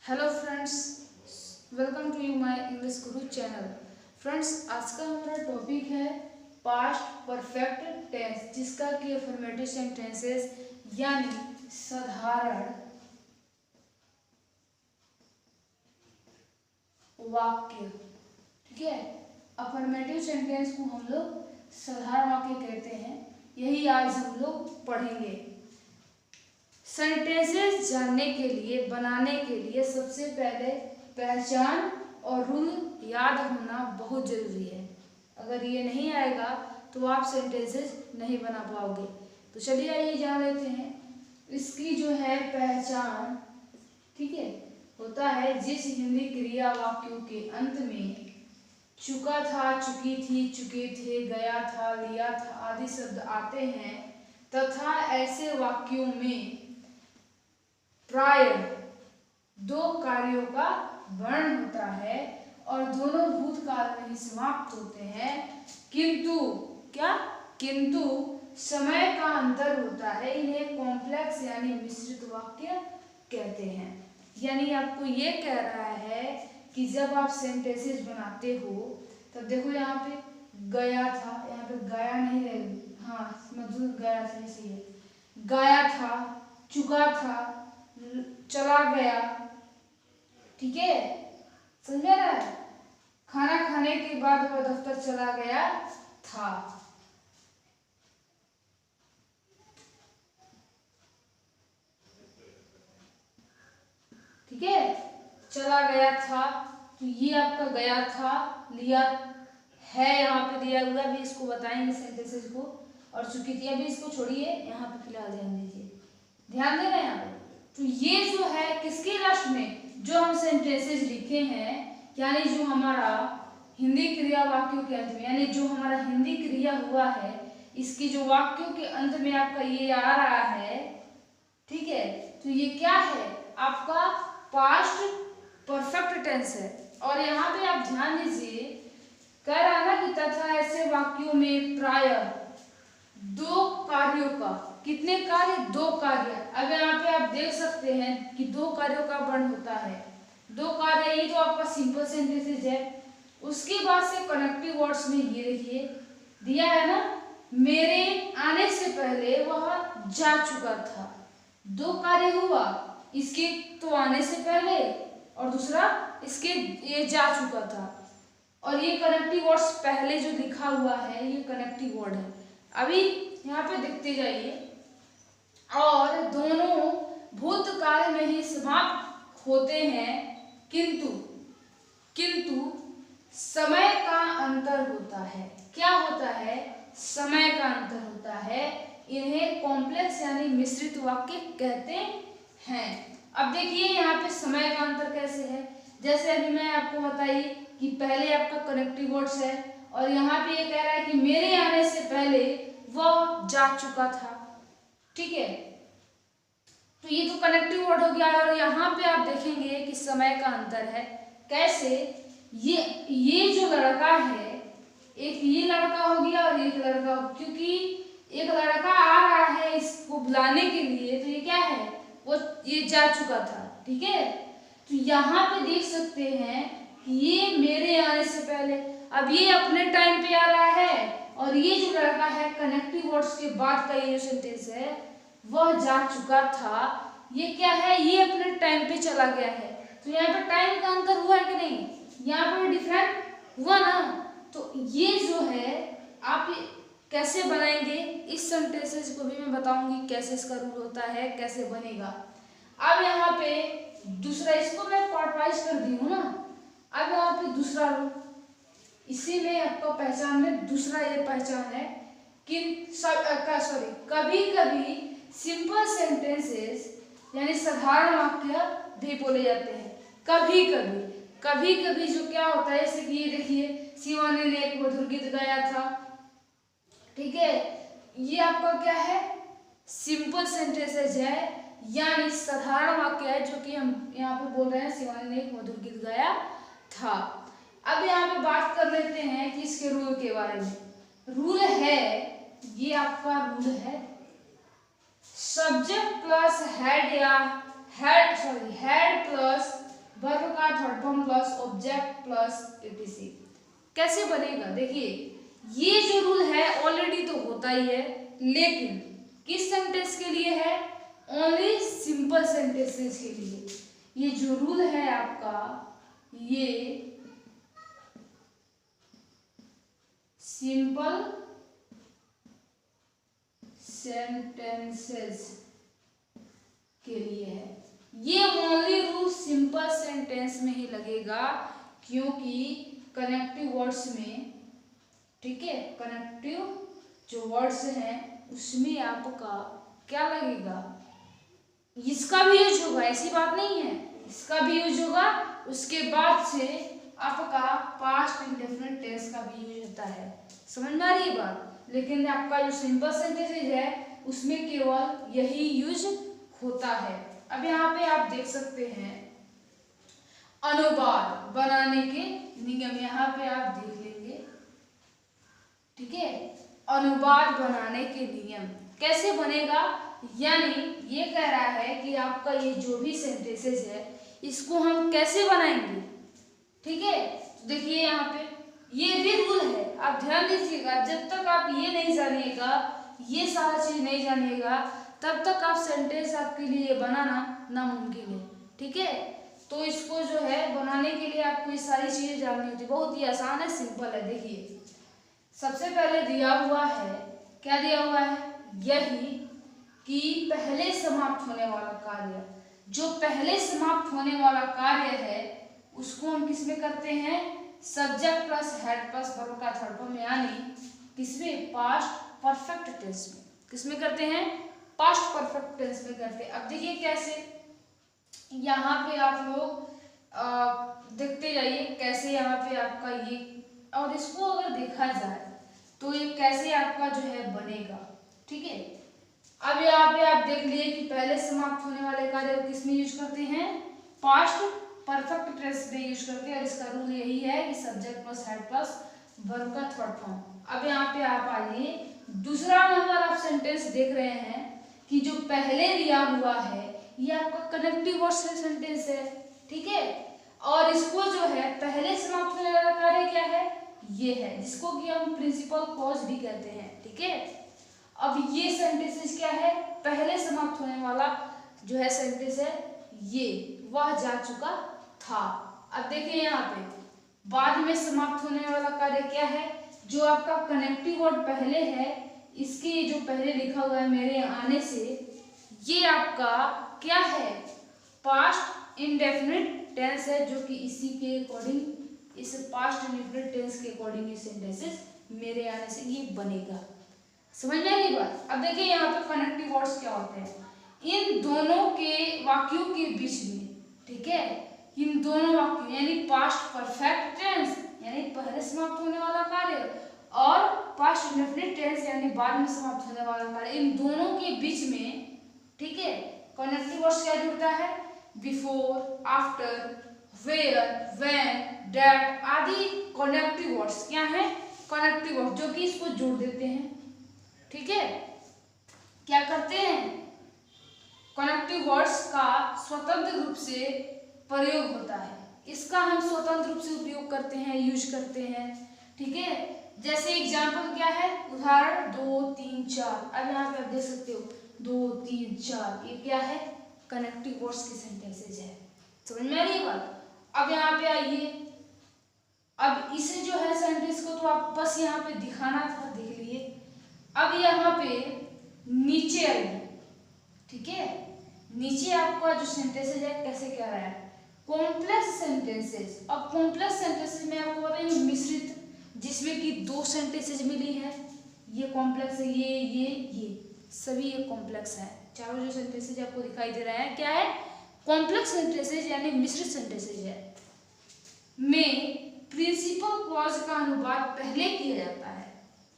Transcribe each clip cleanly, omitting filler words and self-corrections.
Hello friends, welcome to you my English guru channel. Friends, आज का हमारा topic है पास्ट परफेक्ट टेंस, जिसका कि अफर्मेटिव सेंटेंसेस यानी साधारण वाक्य। ठीक है, अफर्मेटिव सेंटेंस को हम लोग साधारण वाक्य कहते हैं। यही आज हम लोग पढ़ेंगे। सेंटेंसेस जानने के लिए, बनाने के लिए सबसे पहले पहचान और रूल याद होना बहुत ज़रूरी है। अगर ये नहीं आएगा तो आप सेंटेंसेस नहीं बना पाओगे। तो चलिए आइए जान लेते हैं। इसकी जो है पहचान, ठीक है, होता है जिस हिंदी क्रिया वाक्यों के अंत में चुका था, चुकी थी, चुके थे, गया था, लिया था आदि शब्द आते हैं तथा ऐसे वाक्यों में प्राय दो कार्यों का वर्ण होता है और दोनों भूतकाल में ही समाप्त होते हैं, किंतु किंतु समय का अंतर होता है। इन्हें कॉम्प्लेक्स यानी मिश्रित वाक्य कहते हैं। यानी आपको ये कह रहा है कि जब आप सेंटेंसेस बनाते हो तब देखो यहाँ पे गया था, यहाँ पे गया नहीं रहेगी, हाँ मतलब गया था, सही है, गाया था, चुका था, चला गया, ठीक है, समझा रहा है। खाना खाने के बाद वह दफ्तर चला गया था। ठीक है, चला गया था, तो ये आपका गया था, लिया है, यहाँ पे दिया हुआ भी, इसको बताएंगे सेंटेंसेस को। और चुकी थी, अभी इसको छोड़िए, यहाँ पे फिलहाल ध्यान दीजिए, ध्यान दे रहे हैं यहाँ पे। तो ये जो है किसके राष्ट्र में जो हम सेंटेंसेस लिखे हैं, यानी जो हमारा हिंदी क्रिया वाक्यों के अंत में, यानी जो हमारा हिंदी क्रिया हुआ है, इसकी जो वाक्यों के अंत में आपका ये आ रहा है, ठीक है, तो ये क्या है, आपका पास्ट परफेक्ट टेंस है। और यहाँ पे आप ध्यान दीजिए, कह रहा है ना कि तथा ऐसे वाक्यों में प्राय दो कार्यों का, कितने कार्य, दो कार्य। अब यहाँ पे आप देख सकते हैं कि दो कार्यों का वर्ण होता है, दो कार्य। ये तो आपका सिंपल सेंटेंसेस है। उसके बाद से कनेक्टिव वर्ड्स में ये देखिए दिया है ना, मेरे आने से पहले वह जा चुका था। दो कार्य हुआ, इसके तो आने से पहले और दूसरा इसके ये जा चुका था। और ये कनेक्टिव वर्ड्स पहले जो लिखा हुआ है ये कनेक्टिव वर्ड है। अभी यहाँ पे देखते जाइए, और दोनों भूतकाल में ही समाप्त होते हैं, किंतु समय का अंतर होता है। क्या होता है, समय का अंतर होता है। इन्हें कॉम्प्लेक्स यानी मिश्रित वाक्य कहते हैं। अब देखिए यहाँ पे समय का अंतर कैसे है। जैसे अभी मैं आपको बताइए कि पहले आपका कनेक्टिव वर्ड्स है और यहाँ पे ये कह रहा है कि मेरे आने से पहले वह जा चुका था। ठीक है, तो ये तो कनेक्टिव वर्ड हो गया। और यहाँ पे आप देखेंगे कि समय का अंतर है। कैसे, ये जो लड़का है, एक ये लड़का हो गया और एक लड़का, क्योंकि एक लड़का आ रहा है इसको बुलाने के लिए, तो ये क्या है, वो ये जा चुका था। ठीक है, तो यहाँ पे देख सकते हैं कि ये मेरे आने से पहले, अब ये अपने टाइम पे आ रहा है, और ये जो लड़का है कनेक्टिव वर्ड्स के बाद का ये जो सेंटेंस है वह जा चुका था, ये क्या है, ये अपने टाइम पे चला गया है। तो यहाँ पे टाइम का अंतर हुआ है कि नहीं, यहाँ पे डिफरेंट हुआ ना। तो ये जो है आप कैसे बनाएंगे, इस सेंटेंसेस को भी मैं बताऊंगी कैसे इसका रूल होता है, कैसे बनेगा। अब यहाँ पे दूसरा, इसको मैं पार्ट वाइज कर दी हूँ ना। अब यहाँ पे दूसरा रूल, इसी में आपको पहचान में दूसरा ये पहचान है कि कभी कभी सिंपल सेंटेंसेस यानी साधारण वाक्य भी बोले जाते हैं। कभी कभी जो क्या होता है, जैसे कि ये देखिए, शिवानी ने एक मधुर गीत गाया था। ठीक है, ये आपका क्या है, सिंपल सेंटेंसेस है, यानी साधारण वाक्य है, जो कि हम यहाँ पे बोल रहे हैं शिवानी ने एक मधुर गीत गाया था। अब यहाँ पे बात कर लेते हैं कि इसके रूल के बारे में। रूल है, ये आपका रूल है, सब्जेक्ट प्लस हेड या हेड प्लस वर्ब का third form plus object plus etc। कैसे बनेगा? देखिए ये जो रूल है ऑलरेडी तो होता ही है, लेकिन किस सेंटेंस के लिए है? ओनली सिंपल सेंटेंसेस के लिए। ये जो रूल है आपका, ये सिंपल सेंटेंसेस के लिए है। ये ओनली रूल सिंपल सेंटेंस में ही लगेगा, क्योंकि कनेक्टिव वर्ड्स में, ठीक है, कनेक्टिव जो वर्ड्स हैं उसमें आपका क्या लगेगा? इसका भी यूज होगा, ऐसी बात नहीं है, इसका भी यूज होगा। उसके बाद से आपका पास्ट इंडेफिनिट टेंस का भी यूज होता है। समझ में आ रही है बात? लेकिन आपका जो सिंपल सेंटेंसेज है उसमें केवल यही यूज होता है। अब यहाँ पे आप देख सकते हैं अनुवाद बनाने के नियम, यहाँ पे आप देख लेंगे, ठीक है। अनुवाद बनाने के नियम कैसे बनेगा? यानी ये कह रहा है कि आपका ये जो भी सेंटेंसेस है इसको हम कैसे बनाएंगे, ठीक है। तो देखिए यहाँ पे ये भी रूल है, आप ध्यान दीजिएगा। जब तक आप ये नहीं जानिएगा, ये सारा चीज नहीं जानिएगा, तब तक आप सेंटेंस आपके लिए बनाना नामुमकिन है, ठीक है। तो इसको जो है बनाने के लिए आपको ये सारी चीजें जाननी होती है। बहुत ही आसान है, सिंपल है। देखिए सबसे पहले दिया हुआ है, क्या दिया हुआ है? यही कि पहले समाप्त होने वाला कार्य, जो पहले समाप्त होने वाला कार्य है उसको हम किस में करते हैं? Subject plus head plus verb का थर्ड फॉर्म, यानी किसमें? पास्ट परफेक्ट टेंस में। किसमें करते हैं? पास्ट परफेक्ट टेंस में करते हैं। अब देखिए कैसे, यहाँ पे आप लोग देखते जाइए कैसे यहाँ पे आपका ये, और इसको अगर देखा जाए तो ये कैसे आपका जो है बनेगा, ठीक है। अब यहाँ पे आप देख लिए कि पहले समाप्त होने वाले कार्य किस में यूज करते हैं? पास्ट परफेक्ट टेंस में यूज करते हैं, और इसका रूल यही है कि subject plus head plus verb का थर्ड फॉर्म। अब यहाँ पे आप आइए, दूसरा नंबर आप सेंटेंस देख रहे हैं कि जो पहले दिया हुआ है ये आपका कनेक्टिव वर्ड सेंटेंस है, ठीक है। और इसको जो है पहले समाप्त होने वाला कार्य क्या है? ये है, जिसको कि हम प्रिंसिपल क्लॉज भी कहते हैं, ठीक है। अब ये सेंटेंसेस क्या है? पहले समाप्त होने वाला जो है सेंटेंस है, ये वह जा चुका था। अब देखिए यहाँ पे बाद में समाप्त होने वाला कार्य क्या है? जो आपका कनेक्टिव वर्ड पहले है, इसके जो पहले लिखा हुआ है मेरे आने से, ये आपका क्या है? पास्ट इंडेफिनिट टेंस है, जो कि इसी के अकॉर्डिंग, इस पास्ट इंडेफिनिट टेंस के अकॉर्डिंग ये सेंटेंसेस मेरे आने से ये बनेगा। समझ में आई बात? अब देखिए यहाँ पे कनेक्टिव वर्ड्स क्या होते हैं? इन दोनों के वाक्यों के बीच में, ठीक है, इन दोनों वाक्यों यानी पास्ट परफेक्ट टेंस यानी पहले समाप्त होने वाला कार्य, और पास्ट इंडेफिनिट टेंस यानी बाद में समाप्त होने वाला कार्य, इन दोनों के बीच में, ठीक है, कनेक्टिव वर्ड्स क्या जुड़ता है? Before, after, where, when, that आदि कनेक्टिव वर्ड्स क्या है? कनेक्टिव वर्ड, जो कि इसको जोड़ देते हैं, ठीक है। क्या करते हैं? कनेक्टिव वर्ड्स का स्वतंत्र रूप से प्रयोग होता है, इसका हम स्वतंत्र रूप से उपयोग करते हैं, यूज करते हैं, ठीक है। जैसे एग्जाम्पल क्या है? उदाहरण 2 3 4। अब यहाँ पे आप देख सकते हो 2 3 4, ये क्या है? कनेक्टिव वर्ड्स की सेंटेंसेज है। समझ में आ रही है बात? अब यहाँ पे आइए, अब इसे जो है सेंटेंस को तो आप बस यहाँ पे दिखाना था, देख लिए। अब यहाँ पे नीचे आइए, ठीक है। नीचे आपका जो सेंटेंसेज है कैसे कह रहा है? Complex sentences. अब कॉम्प्लेक्स सेंटेंसेज में आपको बताएंगे मिश्रित, जिसमें कि दो सेंटेंसेज मिली है, ये कॉम्प्लेक्स है, ये सभी ये कॉम्प्लेक्स है। चारों जो सेंटेंसेज आपको दिखाई दे रहा है क्या है? कॉम्प्लेक्स सेंटेंसेज यानी मिश्रित सेंटेंसेज है। में प्रिंसिपल क्लॉज का अनुवाद पहले किया जाता है।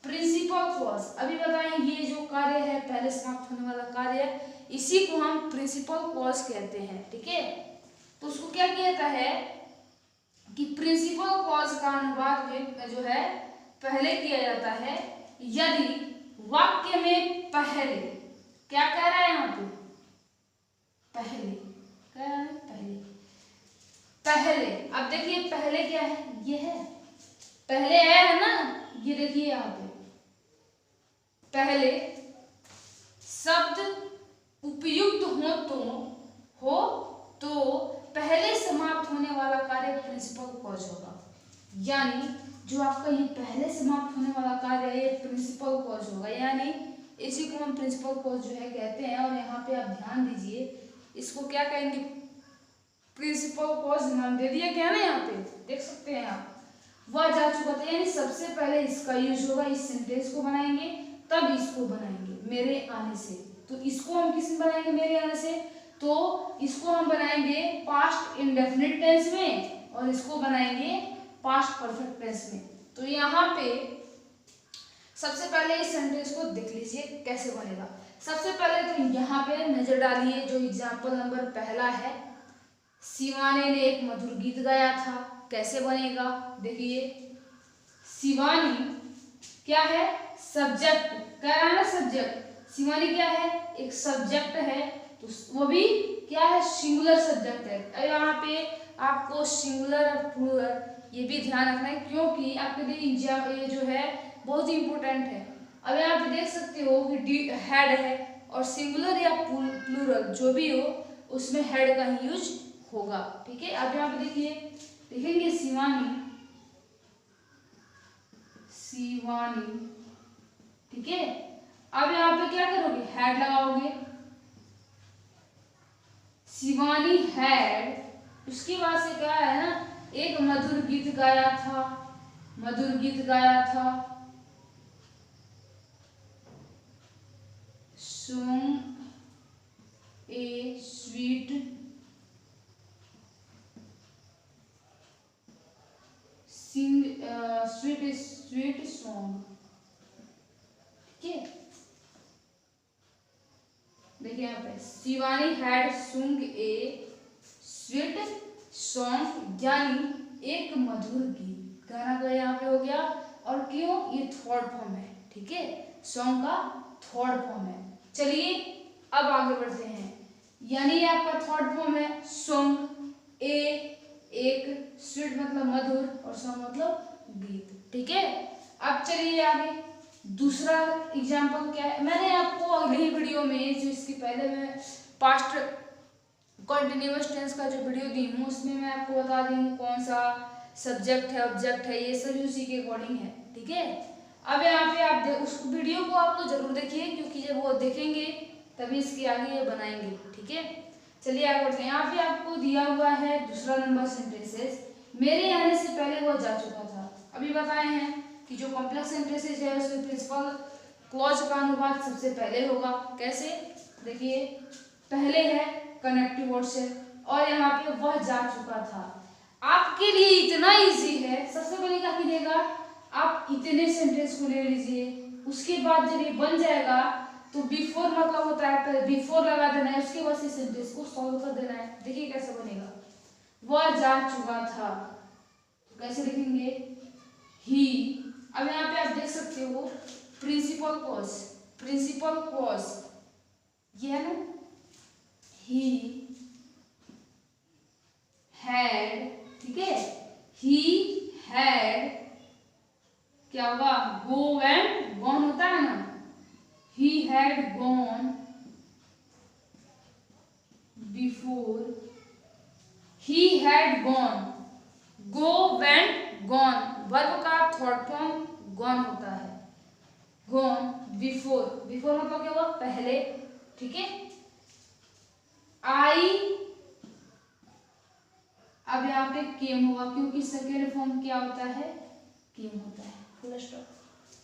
प्रिंसिपल क्लॉज अभी बताएं, ये जो कार्य है पहले समाप्त होने वाला कार्य है, इसी को हम प्रिंसिपल क्लॉज कहते हैं, ठीक है। तो उसको क्या किया जाता है कि प्रिंसिपल क्लॉज का अनुवाद में जो है पहले किया जाता है यदि वाक्य में पहले, क्या कह रहा है यहाँ पे? पहले कह रहा है, पहले पहले। अब देखिए पहले क्या है, ये है पहले आया है ना, ये देखिए यहाँ पे पहले शब्द उपयुक्त हो तो पहले समाप्त होने वाला कार्य प्रिंसिपल कॉज होगा। यानी जो आपका ये पहले समाप्त होने वाला कार्य है ये प्रिंसिपल कॉज होगा, यानी इसी को हम प्रिंसिपल कॉज जो है कहते हैं। और यहाँ पे आप ध्यान दीजिए, इसको क्या कहेंगे, प्रिंसिपल कॉज नाम दे दिया क्या ना, यहाँ पे देख सकते हैं आप। वह जा चुका था, यानी सबसे पहले इसका यूज होगा, इस सेंटेंस को बनाएंगे तब इसको बनाएंगे मेरे आने से। तो इसको हम किस में बनाएंगे, मेरे आने से, तो इसको हम बनाएंगे पास्ट इंडेफिनिट टेंस में और इसको बनाएंगे पास्ट परफेक्ट टेंस में। तो यहाँ पे सबसे पहले इस सेंटेंस को देख लीजिए कैसे बनेगा। सबसे पहले तो यहाँ पे नजर डालिए, जो एग्जाम्पल नंबर पहला है, शिवानी ने एक मधुर गीत गाया था, कैसे बनेगा देखिए। शिवानी क्या है, सब्जेक्ट, कह रहा है ना सब्जेक्ट, शिवानी क्या है, एक सब्जेक्ट है, तो वो भी क्या है, सिंगुलर सब्जेक्ट है। अब यहाँ पे आपको सिंगुलर और प्लूरल ये भी ध्यान रखना है, क्योंकि आपके लिए एग्जाम ये जो है बहुत ही इंपॉर्टेंट है। अब यहाँ पे देख सकते हो कि हेड है, और सिंगुलर या प्लूरल जो भी हो उसमें हेड का ही यूज होगा, ठीक है। अब यहाँ पे देखिए, देखेंगे शिवानी, शिवानी, ठीक है। अब यहाँ पे क्या करोगे, हेड लगाओगे, शिवानी हैड, उसके बाद से क्या है ना, एक मधुर गीत गाया था, मधुर गीत गाया था, sung a sweet sweet song, ठीक है। देखिए यहाँ पे शिवानी हैड सुंग ए स्वीट सॉन्ग, यानी एक मधुर गीत, गाना का यहाँ पे हो गया। और क्यों, ये थर्ड फॉर्म है, ठीक है, सॉन्ग का थर्ड फॉर्म है। चलिए अब आगे बढ़ते हैं, यानी ये आपका थर्ड फॉर्म है सॉन्ग, ए एक, स्वीट मतलब मधुर, और सॉन्ग मतलब गीत, ठीक है। अब चलिए आगे, दूसरा एग्जाम्पल क्या है, मैंने आपको अगली वीडियो में, जो इसकी पहले मैं पास्ट कॉन्टिन्यूअस टेंस का जो वीडियो दी हूँ उसमें मैं आपको बता दी हूँ कौन सा सब्जेक्ट है, ऑब्जेक्ट है, ये सभी उसी के अकॉर्डिंग है, ठीक है। अब यहाँ पे आप उस वीडियो को आप तो जरूर देखिए, क्योंकि जब वो देखेंगे तभी इसके आगे ये बनाएंगे, ठीक है। चलिए आगे बढ़ते हैं। यहाँ पे आपको दिया हुआ है दूसरा नंबर सेंटेंसेस, मेरे आने से पहले वो जा चुका था। अभी बताए हैं कि जो कॉम्प्लेक्स सेंटेंसेस है उसमें प्रिंसिपल क्लॉज का अनुवाद सबसे पहले होगा, कैसे देखिए, पहले है कनेक्टिव वर्ड से, और यहाँ पे वह जा चुका था। आपके लिए इतना इजी है, सबसे पहले क्या कीजिएगा, आप इतने सेंटेंस को ले लीजिए, उसके बाद जब ये बन जाएगा तो बिफोर मतलब होता है, पहले बिफोर लगा देना है, उसके बाद से सेंटेंस को सॉल्व कर देना है। देखिए कैसे बनेगा, वह जा चुका था, तो कैसे लिखेंगे, ही। अब यहाँ पे आप देख सकते हो प्रिंसिपल कॉज, प्रिंसिपल कॉज ये है ना, ही हैड, ठीक है, ही हैड, क्या होगा, गो एंड गॉन होता है ना, he had gone before, he had gone, go went gone, verb का थर्ड फॉर्म गॉन होता है, गॉन बिफोर, बिफोर मतलब क्या हुआ, पहले, ठीक है। आई, अब यहाँ पे केम होगा, क्योंकि सेकेंड फॉर्म क्या होता है, केम होता है, फुल स्टॉप।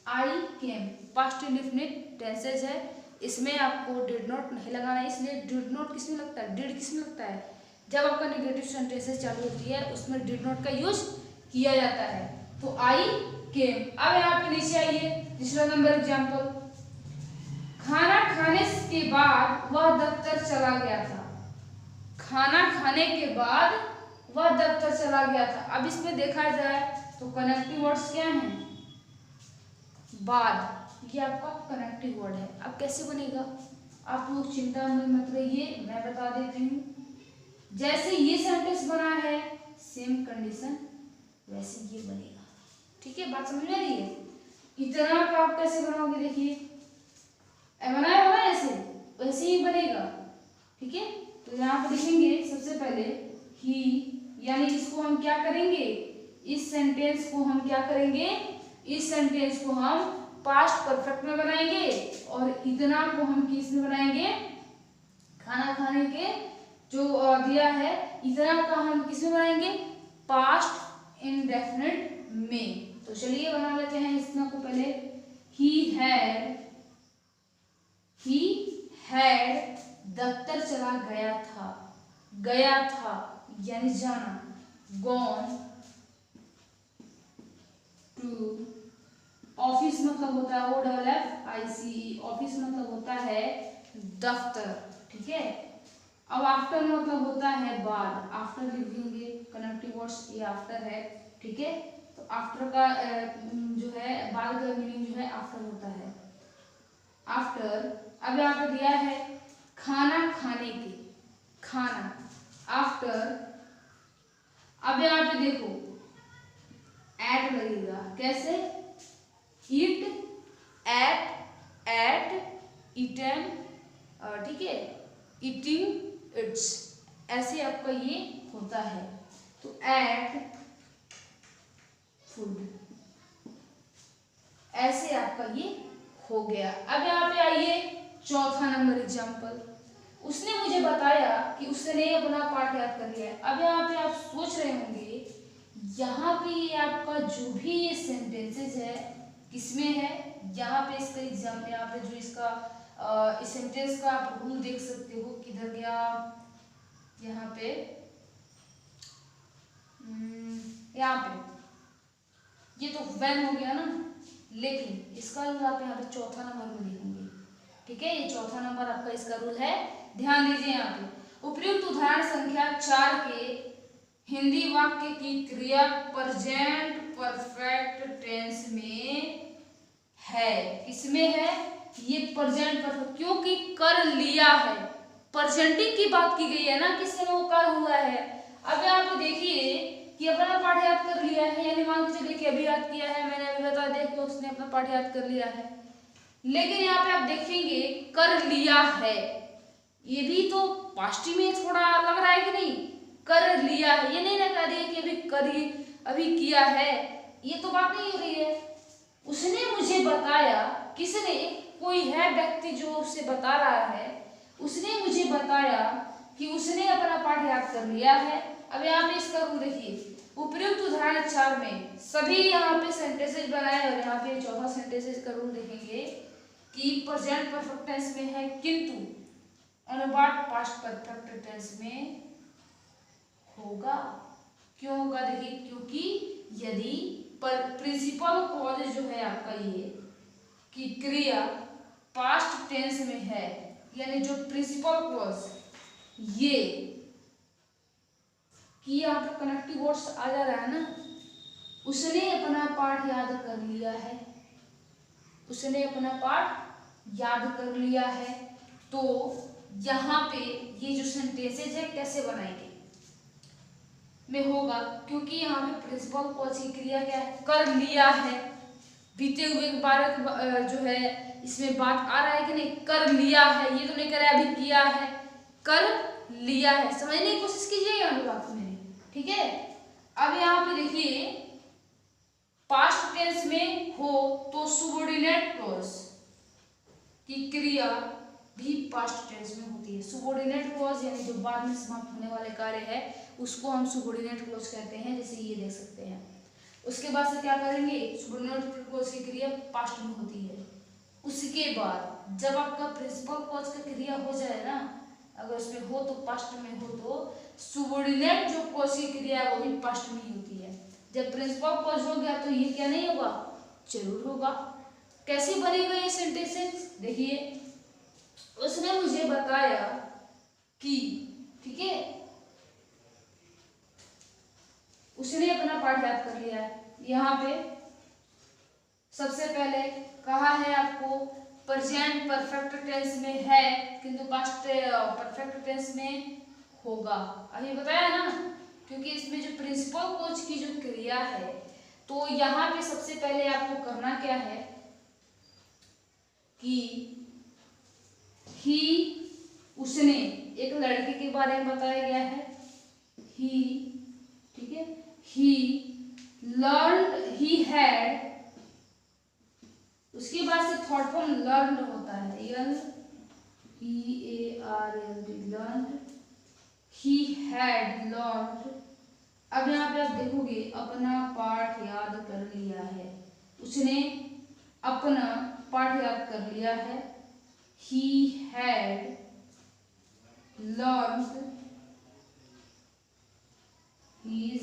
आई केम पास्ट इंडेफिनिट टेंसेस है, इसमें आपको डिड नॉट नहीं लगाना है, इसलिए डिड नॉट किसमें लगता है, डिड किसमें लगता है, जब आपका नेगेटिव सेंटेंसेस चालू होती है उसमें डिड नॉट का यूज किया जाता है। तो आई केम। अब यहाँ पे नीचे आइए, तीसरा नंबर एग्जाम्पल, खाना खाने के बाद वह दफ्तर चला गया था, खाना खाने के बाद वह दफ्तर चला गया था। अब इसमें देखा जाए तो कनेक्टिव वर्ड्स क्या हैं, बाद, ये आपका कनेक्टिव वर्ड है। अब कैसे बनेगा, आप लोग चिंता में मत रहिए, मैं बता देती हूँ। जैसे ये सेंटेंस बना है सेम कंडीशन वैसे ये बनेगा। ठीक है, बात समझ में आ रही है? इतना का आप कैसे बनाओगे, देखिए बनाया होगा ऐसे, वैसे ही बनेगा। ठीक है, तो यहाँ पे लिखेंगे सबसे पहले ही, यानी इसको हम क्या करेंगे, इस सेंटेंस को हम क्या करेंगे, इस सेंटेंस को हम पास्ट परफेक्ट में बनाएंगे और इतना को हम किस में बनाएंगे, खाना खाने के जो दिया है इतना का हम किस में बनाएंगे, पास्ट इंडेफिनिट में। तो चलिए बना लेते हैं इतना को पहले। ही हैड दफ्तर चला गया था यानी जाना, गॉन टू ऑफिस मतलब होता है OFFICE, ऑफिस मतलब होता है दफ्तर। ठीक है, अब आफ्टर मतलब होता है बाद, आफ्टर लिखेंगे कनेक्टिव वर्ड्स, ये आफ्टर है। ठीक है, तो आफ्टर का जो है बाद का मीनिंग जो है आफ्टर होता है, आफ्टर। अब यहाँ पे दिया है खाना खाने के, खाना आफ्टर। अब यहाँ पे देखो एट लगेगा, कैसे, इट, एट, इटन, ठीक है, ईटिंग, इट्स, ऐसे आपका ये होता है। तो एट फूड, ऐसे आपका ये हो गया। अब यहाँ पे आइए चौथा नंबर एग्जाम्पल। उसने मुझे बताया कि उसने अपना पाठ याद कर लिया है। अब यहाँ पे आप सोच रहे होंगे यहाँ पे ये आपका जो भी ये सेंटेंसेस है किसमें है, यहाँ पे इसका एग्जाम, यहाँ पे जो इसका इस सेंटेंस का आप रूल देख सकते हो, किधर गया, यहाँ पे यहाँ पे ये तो व्हेन हो गया ना, लेकिन इसका रूल आप यहाँ पे चौथा नंबर में लिखेंगे। ठीक है, ये चौथा नंबर आपका इसका रूल है, ध्यान दीजिए। यहाँ पे उपयुक्त उदाहरण संख्या 4 के हिंदी वाक्य की क्रिया प्रेजेंट परफेक्ट टेंस में है। किसमें है, ये प्रेजेंट परफेक्ट, क्योंकि कर लिया है, प्रेजेंटिंग की बात की गई है ना, किससे वो कर हुआ है। अब यहाँ पे देखिए कि अपना पाठ याद कर लिया है, यानी मान के चलिए कि अभी याद किया है, मैंने अभी बता दिया कि उसने अपना पाठ याद कर लिया है। लेकिन यहाँ पे आप देखेंगे कर लिया है, ये भी तो पास्ट में थोड़ा लग रहा है कि नहीं, कर लिया है, ये नहीं लगा रही है कि अभी किया है, ये तो बात नहीं हो रही है। उसने मुझे बताया, किसने, कोई है व्यक्ति जो उसे बता रहा है, उसने मुझे बताया कि उसने अपना पाठ याद कर लिया है। अब यहाँ पे इसका रूल देखिए, उपयुक्त उदाहरण 4 में सभी यहाँ पे सेंटेंसेस बनाए और यहाँ पे चौथा सेंटेंसेस का रूल देखेंगे कि प्रेजेंट परफेक्ट टेंस में है, किंतु अनुपात पास्ट परफेक्ट टेंस में होगा। क्यों होगा, देखिए, क्योंकि यदि प्रिंसिपल क्लॉज जो है आपका ये कि क्रिया पास्ट टेंस में है, यानी जो प्रिंसिपल क्लॉज ये कि यहाँ पे कनेक्टिव वर्ड्स आ जा रहा है ना, उसने अपना पाठ याद कर लिया है, उसने अपना पाठ याद कर लिया है, तो यहाँ पे ये जो सेंटेंसेज है कैसे बनाएंगे में होगा, क्योंकि यहाँ पे प्रिंसिपल क्लॉज की क्रिया क्या है, कर लिया है। बीते हुए बारक जो है इसमें बात आ रहा है कि नहीं, कर लिया है, ये तो नहीं कर रहा है, अभी किया है, कर लिया है। समझने की कोशिश कीजिए यहाँ पे बात मेरी। ठीक है, अब यहाँ पे देखिए पास्ट टेंस में हो तो सुबॉर्डिनेट क्लॉज की क्रिया भी पास्ट टेंस में होती है। सुबॉर्डिनेट क्लॉज यानी जो बाद में समाप्त होने वाले कार्य है उसको हम सुबॉर्डिनेट क्लॉज कहते हैं, जैसे ये देख सकते हैं। उसके बाद से क्या करेंगे, सुबॉर्डिनेट क्लॉज की क्रिया पास्ट में होती है। उसके बाद जब आपका प्रिंसिपल क्लॉज का क्रिया हो जाए ना, अगर उसमें हो तो पास्ट में हो तो सुबॉर्डिनेट जो क्लॉज की क्रिया है वो भी पास्ट में ही होती है। जब प्रिंसिपल क्लॉज हो गया तो ये क्या नहीं होगा, जरूर होगा। कैसे बनेगा ये सेंटेंसेस, देखिए, उसने मुझे बताया कि, ठीक है, उसने अपना पाठ याद कर लिया है। यहाँ पे सबसे पहले कहा है आपको प्रेजेंट परफेक्ट टेंस में है, किंतु पास्ट परफेक्ट टेंस में होगा, अभी बताया ना। क्योंकि इसमें जो प्रिंसिपल कोच की जो क्रिया है, तो यहाँ पे सबसे पहले आपको करना क्या है कि ही, उसने, एक लड़के के बारे में बताया गया है ही, ठीक है, ही लर्नड, ही हैड, उसके बाद से थर्ड फॉर्म लर्नड होता है, LEARND, learned, he had learned. अब यहाँ पे आप देखोगे अपना पाठ याद कर लिया है, उसने अपना पाठ याद कर लिया है, he had learned his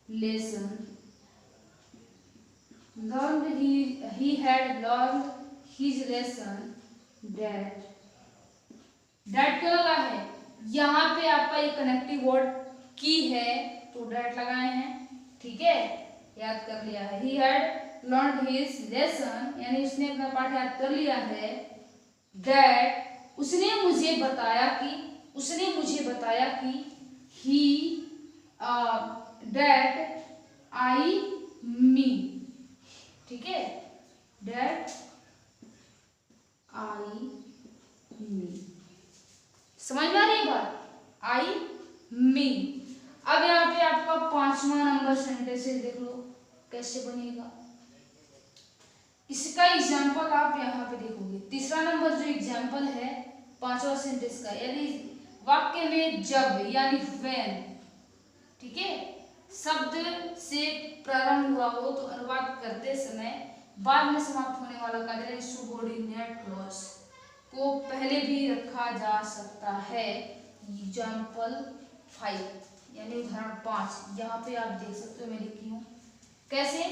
lesson, he had learned his lesson that क्यों लगा है, यहाँ पे आपका ये कनेक्टिव वर्ड की है तो डैट लगाए हैं, ठीक है, याद कर लिया है। he had learned his lesson, यानी उसने अपना पाठ याद कर लिया है, that उसने मुझे बताया कि he that I me, ठीक है, that I me, समझ में आ रही है बात, I me। अब यहाँ पे आपका 5वां नंबर सेंटेंस देख लो कैसे बनेगा, इसका एग्जाम्पल आप यहाँ पे देखोगे। तीसरा नंबर जो एग्जाम्पल है 5वां सेंटेंस का, यदि वाक्य में जब यानी व्हेन, ठीक है, शब्द से प्रारंभ हुआ हो तो अनुवाद करते समय बाद में समाप्त होने वाला कार्य सुबॉर्डिनेट क्लॉज को पहले भी रखा जा सकता है। एग्जाम्पल 5 यानी उदाहरण 5, यहाँ पे आप देख सकते हो मैं लिखी हूँ कैसे,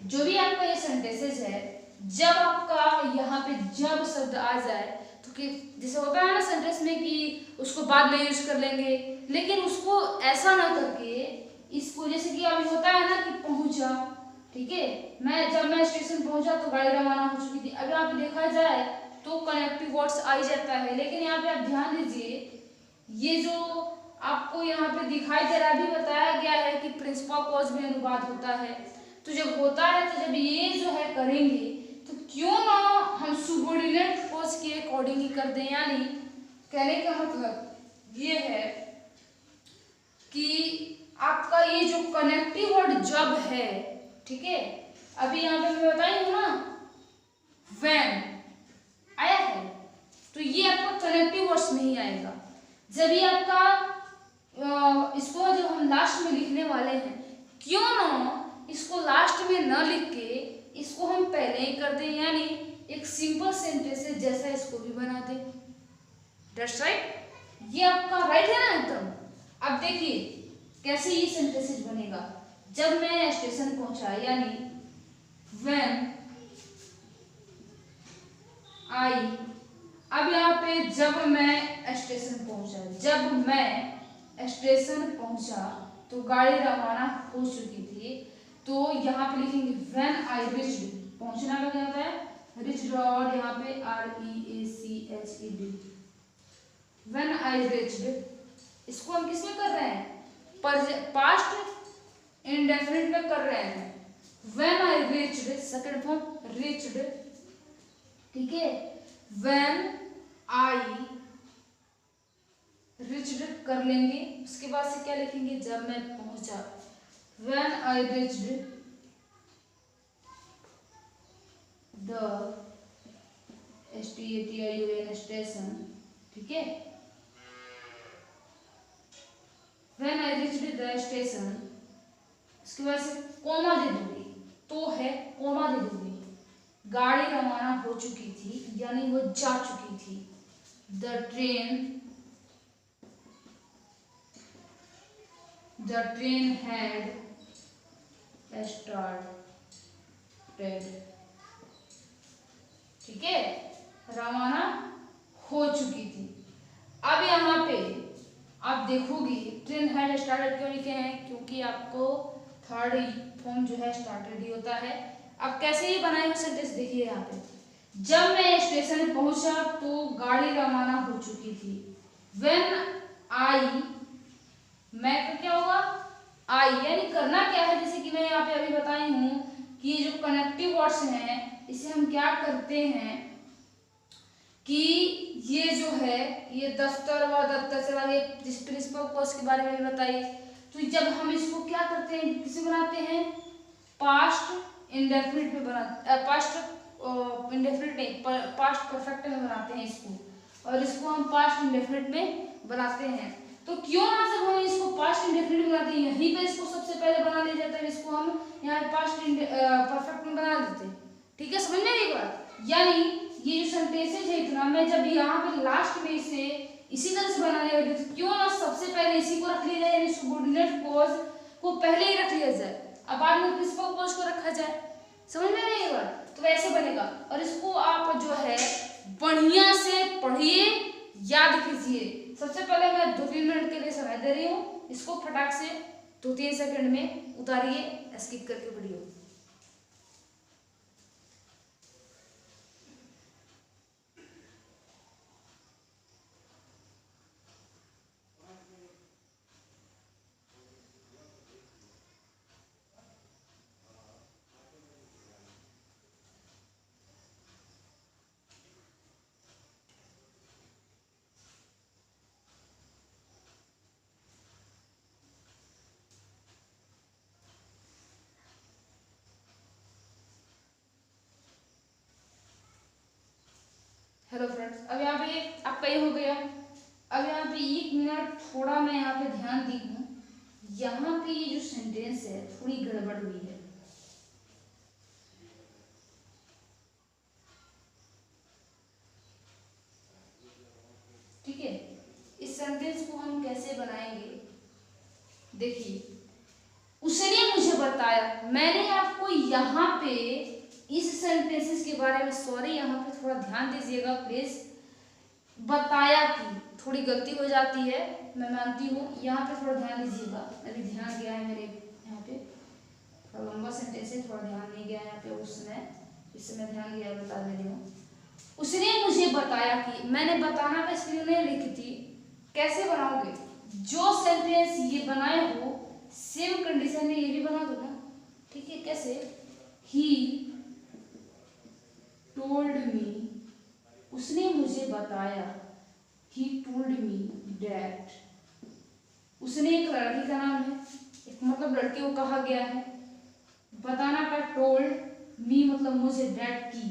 जो भी आपका ये सेंटेंसेस है, जब आपका यहाँ पे जब शब्द आ जाए तो कि जैसे होता है ना सेंटेंस में कि उसको बाद में यूज कर लेंगे, लेकिन उसको ऐसा ना करके इसको, जैसे कि अभी होता है ना कि पहुंचा, ठीक है, जब मैं स्टेशन पहुंचा तो गाड़ी रवाना हो चुकी थी। अब यहाँ पे देखा जाए तो कनेक्टिव वर्ड्स आ ही जाता है, लेकिन यहाँ पे आप ध्यान दीजिए, ये जो आपको यहाँ पे दिखाई दे रहा है, अभी बताया गया है कि प्रिंसिपल क्लॉज में अनुवाद होता है, तो जब होता है तो जब ये जो है करेंगे तो क्यों ना हम सुबॉर्डिनेट क्लॉज के अकॉर्डिंग ही कर दें। यानी कहने का मतलब ये है कि आपका ये जो कनेक्टिव वर्ड जब है, ठीक है, अभी यहाँ पे मैं बताई हूँ ना व्हेन आया है, तो ये आपका कनेक्टिव वर्ड्स में ही आएगा। जब ये आपका इसको जब हम लास्ट में लिखने वाले हैं, क्यों ना इसको लास्ट में न लिख के इसको हम पहले ही कर दें, यानी एक सिंपल सेंटेंस है जैसा इसको भी बना दें। दैट्स राइट, ये आपका राइट है ना एकदम। अब देखिए कैसे ये सेंटेंसेस बनेगा, जब मैं स्टेशन पहुंचा यानी व्हेन आई, अब यहाँ पे जब मैं स्टेशन पहुंचा तो गाड़ी रवाना हो चुकी थी, तो यहाँ पे लिखेंगे व्हेन आई रिच्ड, पहुंचना लग जाता है रिच्ड, और यहाँ पे REACHED, व्हेन आई रिच्ड। इसको हम किस में कर रहे हैं, पास्ट इंडेफिनिट में कर रहे हैं। When I reached second form reached, ठीक है, व्हेन आई रिच्ड कर लेंगे, उसके बाद से क्या लिखेंगे, जब मैं पहुंचा, when I reached the STATION station, ठीक है, when I reached the station, उसके बाद से कोमा दे दूंगी, तो है कोमा दे दूंगी, गाड़ी रवाना हो चुकी थी यानी वो जा चुकी थी, द ट्रेन हैड स्टार्टेड, ठीक है, रवाना हो चुकी थी। अब यहाँ पे आप देखोगे ट्रेन हैड स्टार्टेड क्यों लिखे हैं, क्योंकि आपको थर्ड फॉर्म जो है स्टार्टेड ही होता है। अब कैसे ये बनाए हुए सेंटेंस देखिए, यहाँ पे जब मैं स्टेशन पहुंचा तो गाड़ी रवाना हो चुकी थी, व्हेन आई मैं का क्या होगा आई, यानी करना क्या है, जैसे कि मैं यहाँ पे अभी बताई हूँ कि ये जो कनेक्टिव वर्ड्स हैं इसे हम क्या करते हैं कि ये जो है ये दफ्तर व दफ्तर से आगे जिस प्रिंसिपल कोर्स के बारे में भी बताइए, तो जब हम इसको क्या करते हैं किसे बनाते हैं पास्ट इंडेफिनिट में पास्ट इंडेफिनिट नहीं पास्ट परफेक्ट में बनाते हैं इसको, और इसको हम पास्ट इंडेफिनिट में बनाते हैं। तो क्यों ना जब हम इसको पास्ट इंडेफिनिट बनाते हैं यहीं पर इसको सबसे पहले बना लिया जाता है, इसको हम यहाँ पास्ट परफेक्ट में बना देते हैं। ठीक है, समझ में आई बात। यानी ये जो सेंटेंसेज है इतना मैं जब यहाँ पे लास्ट में इसे इसी तरह से बनाने वाली तो क्यों ना सबसे पहले इसी को रख लिया जाए, यानी सबऑर्डिनेट क्लॉज को पहले ही रख लिया जाए, अब बाद में प्रिंसिपल क्लॉज को रखा जाए। समझ में नहीं आएगा तो ऐसे बनेगा, और इसको आप जो है बढ़िया से पढ़िए, याद कीजिए। सबसे पहले मैं 2-3 मिनट के लिए समय दे रही हूँ, इसको फटाक से 2-3 सेकंड में उतारिए, स्किप करके पढ़िए। हेलो फ्रेंड्स, अब यहाँ पे आपका ये हो गया। अब यहाँ पे 1 मिनट थोड़ा मैं यहाँ पे ध्यान दी हूँ, यहाँ पे ये जो सेंटेंस है थोड़ी गड़बड़ हुई है। ठीक है, इस सेंटेंस को हम कैसे बनाएंगे देखिए, उसने मुझे बताया, मैंने आपको यहाँ पे इस सेंटेंसेस के बारे में, सॉरी यहाँ पे थोड़ा ध्यान दीजिएगा प्लीज, बताया कि थोड़ी गलती हो जाती है मैं मानती हूँ, यहाँ पे थोड़ा ध्यान दीजिएगा। अभी ध्यान गया है मेरे यहाँ पे, थोड़ा लंबा सेंटेंस है, थोड़ा ध्यान नहीं गया यहाँ पे उस समय, इस समय ध्यान गया बता दे रही हूँ। उसने मुझे बताया कि, मैंने बताना का स्क्रीन में लिखी थी, कैसे बनाओगे जो सेंटेंस ये बनाए हो सेम कंडीशन में ये भी बना दो ना। ठीक है, कैसे, ही टोल्ड मी, उसने मुझे बताया, ही टोल्ड मी डैट, उसने एक लड़की का नाम है, एक मतलब लड़के को कहा गया है, बताना का टोल्ड, मी मतलब मुझे, डैट की,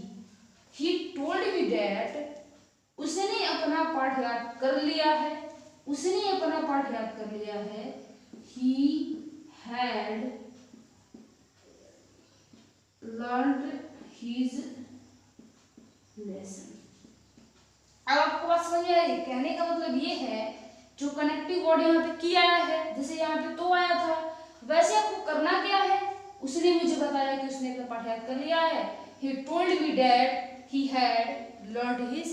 ही टोल्ड मी डैट, उसने अपना पाठ याद कर लिया है, उसने अपना पाठ याद कर लिया है, he had learned his lesson। अब आपको बात समझ में आई, कहने का मतलब ये है जो कनेक्टिव वर्ड यहाँ पे की आया है, जैसे यहाँ पे तो आया था, वैसे आपको करना क्या है, उसने मुझे बताया कि उसने अपना पाठ याद कर लिया है, he told me that he had learned his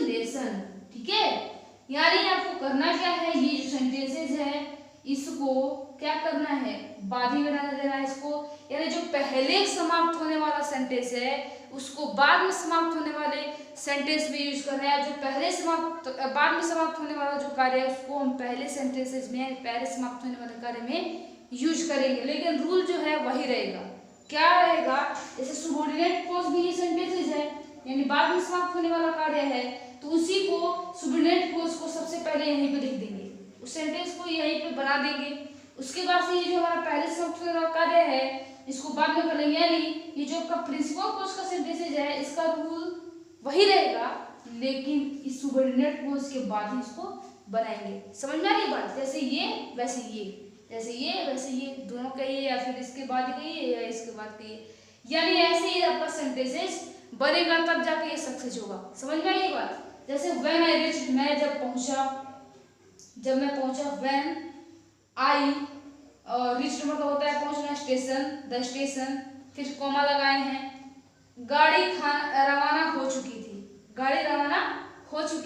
lesson, ठीक है। यानी आपको करना क्या है, ये जो सेंटेंसेस है इसको क्या करना है, बाधी बना देना है इसको, यानी जो पहले समाप्त होने वाला सेंटेंस है उसको बाद में समाप्त होने वाले सेंटेंस में यूज करना है, जो पहले समाप्त बाद में समाप्त होने वाला जो कार्य है उसको हम पहले सेंटेंसेस में, पहले समाप्त होने वाले कार्य में यूज करेंगे, लेकिन रूल जो है वही रहेगा। क्या रहेगा, जैसे सबऑर्डिनेट क्लॉज भी ये सेंटेंसेस है, यानी बाद में समाप्त होने वाला कार्य है, तो उसी को सबऑर्डिनेट क्लॉज को सबसे पहले यहीं पे लिख देंगे, उस सेंटेंस को यहीं पे बना देंगे। उसके बाद से ये जो हमारा पहले समाप्त होने वाला कार्य है इसको बाद में करेंगे, यानी ये जो आपका प्रिंसिपल क्लॉज का सेंटेंसेस है इसका रूल वही रहेगा, लेकिन इस सबऑर्डिनेट क्लॉज के बाद ही इसको बनाएंगे। समझ में आ रही बात, जैसे ये वैसे ये, जैसे ये वैसे ये, दोनों कहिए या फिर इसके बाद कहिए या इसके बाद कहिए, यानी ऐसे ही आपका सेंटेंसेस बनेगा तब जाके ये सक्सेस होगा। समझ में आई बात। जैसे व्हेन आई रीच्ड, मैं जब मैं पहुंचा, व्हेन आई, रीच्ड मतलब होता है पहुंचना, स्टेशन, द स्टेशन, फिर कॉमा लगाए हैं, गाड़ी रवाना हो चुकी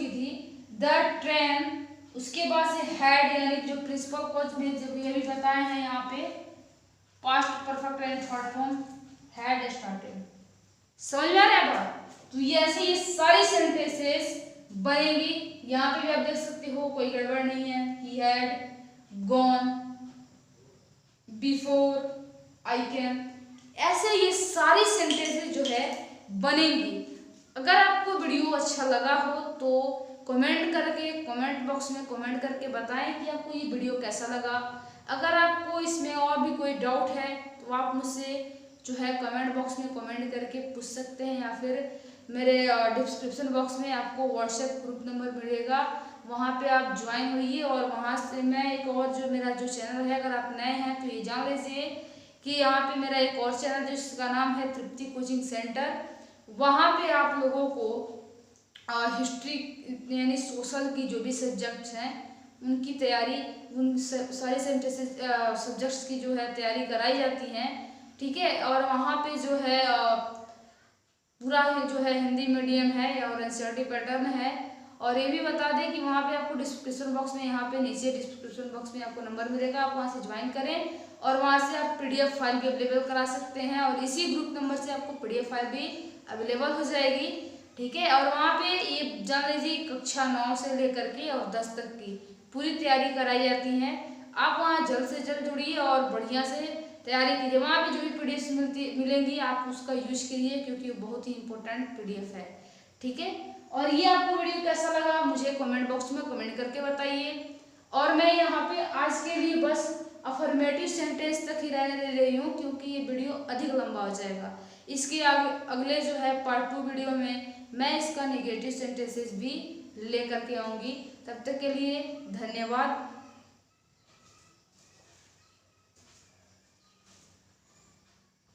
थी, द ट्रेन, उसके बाद से हैड, यानी जो प्रिंसिपल क्लॉज में जब ये भी बताए हैं यहाँ पे past perfect and third form had started. समझ में आ रहा है बात। तो ये ऐसे ये सारी सेंटेंसेस बनेंगी, यहाँ पे भी आप देख सकते हो कोई गड़बड़ नहीं है। He had gone before I can, ऐसे ये सारी सेंटेंसेस जो है बनेंगी। अगर आपको वीडियो अच्छा लगा हो तो कमेंट बॉक्स में कमेंट करके बताएं कि आपको ये वीडियो कैसा लगा। अगर आपको इसमें और भी कोई डाउट है तो आप मुझसे जो है कमेंट बॉक्स में कमेंट करके पूछ सकते हैं, या फिर मेरे डिस्क्रिप्शन बॉक्स में आपको व्हाट्सएप ग्रुप नंबर मिलेगा, वहाँ पे आप ज्वाइन होइए। और वहाँ से मैं एक और जो मेरा जो चैनल है, अगर आप नए हैं तो ये जान लीजिए कि यहाँ पे मेरा एक और चैनल जिसका नाम है तृप्ति कोचिंग सेंटर, वहाँ पे आप लोगों को हिस्ट्री यानी सोशल की जो भी सब्जेक्ट्स हैं उनकी तैयारी, उन सारे सब्जेक्ट्स की जो है तैयारी कराई जाती हैं, ठीक है। और वहाँ पे जो है पूरा जो है हिंदी मीडियम है और एनसीईआरटी पैटर्न है। और ये भी बता दें कि वहाँ पे आपको डिस्क्रिप्शन बॉक्स में, यहाँ पे नीचे डिस्क्रिप्शन बॉक्स में आपको नंबर मिलेगा, आप वहाँ से ज्वाइन करें और वहाँ से आप पीडीएफ फाइल भी अवेलेबल करा सकते हैं। और इसी ग्रुप नंबर से आपको पीडीएफ फाइल भी अवेलेबल हो जाएगी, ठीक है। और वहाँ पे ये जान लीजिए कक्षा 9 से लेकर के और 10 तक की पूरी तैयारी कराई जाती है। आप वहाँ जल्द से जल्द जुड़िए और बढ़िया से तैयारी कीजिए। वहाँ पे जो भी पीडीएफ मिलेंगी आप उसका यूज कीजिए, क्योंकि वो बहुत ही इंपॉर्टेंट पीडीएफ है, ठीक है। और ये आपको वीडियो कैसा लगा मुझे कमेंट बॉक्स में कमेंट करके बताइए। और मैं यहाँ पे आज के लिए बस अफर्मेटिव सेंटेंस तक ही रहने दे रही हूँ, क्योंकि ये वीडियो अधिक लंबा हो जाएगा। इसके अगले जो है पार्ट 2 वीडियो में मैं इसका नेगेटिव सेंटेंसेस भी लेकर के आऊँगी। तब तक के लिए धन्यवाद।